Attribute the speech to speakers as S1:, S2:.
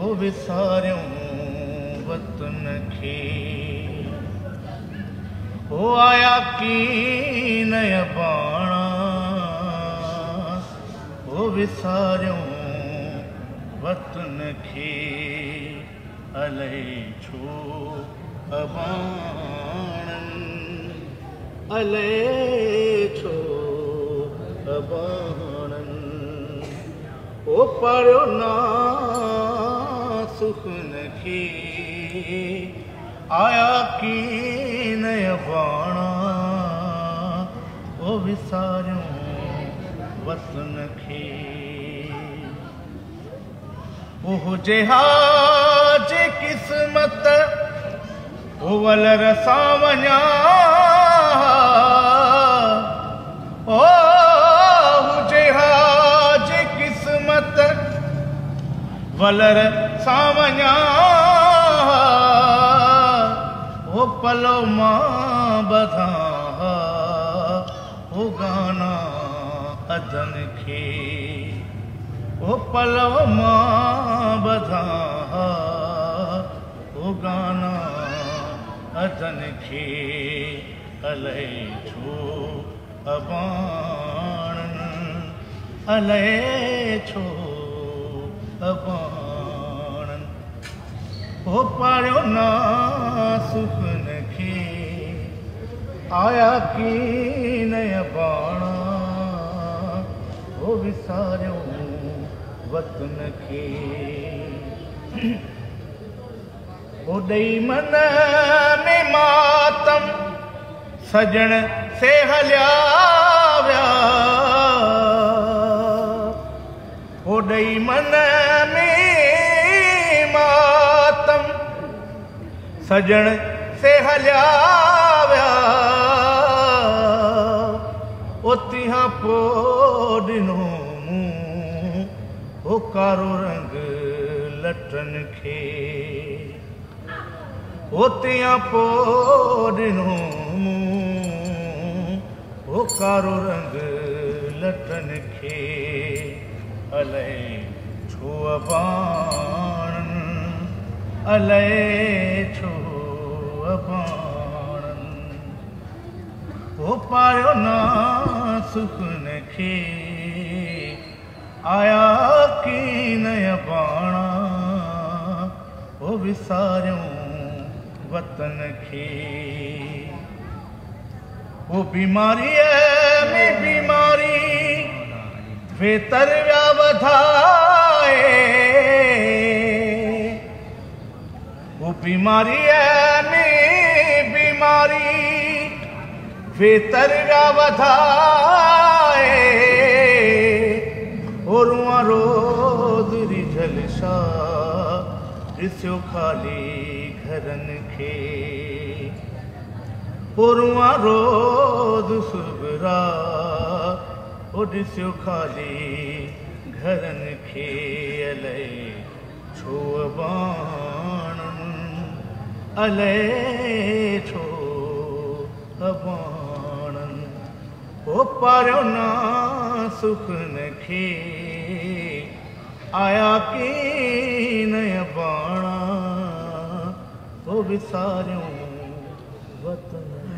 S1: ओ विसारियूं वतन खे ओ आया कीन बाणा ओ विसारियूं वतन खे अलाए छो अबाणनि अलाए छो अबाणनि ओ पाड़ियो ना सुखन खे आया कीन बाणा ओ विसारियूं वतन खे ओ हुजे जे किस्मत ओ वलर सां वञा ओ हुजे जे किस्मत वलर सां वञा ओ पलो मां बधा ओ गाना अदन खे ओ पलो मां बधा ओ गाना अदन खे अलाए छो अबाणनि अलाए छो अबाणनि ओ पाड़ियो ना सुखन खे आया कीन बाणा ओ विसारियूं वतन खे ओ ॾेई मन में मातम सजण से हलिया विया ओ ॾेई मन में मातम सजण से हलिया विया ओ तिहां पोइ ॾिनो ओ कारो रंग लटन खे ओ तिहां पोइ ॾिनो ओ कारो रंग लटन खे अलाए छो अबाणनि अलाए छो अबाणनि ओ पाड़ियो ना सुखन खे आया कीन बाणा ओ विसारियूं वतन खे ओ बीमारीअ में बीमारी वेतर विया वधाए ओ बीमारीअ में बीमारी वेतर विया वधाए ओ रुआ रोद रिझल छा ॾिसियो ख़ाली घरनि खे ओ रुआ रोद सुबरा ओ ॾिसियो ख़ाली घरनि खे अलाए छो अबाणनि अलाए छो अबाणनि ओ पाड़ियो ना सुखन खे आया कीन बाणा ओ विसारियूं वतन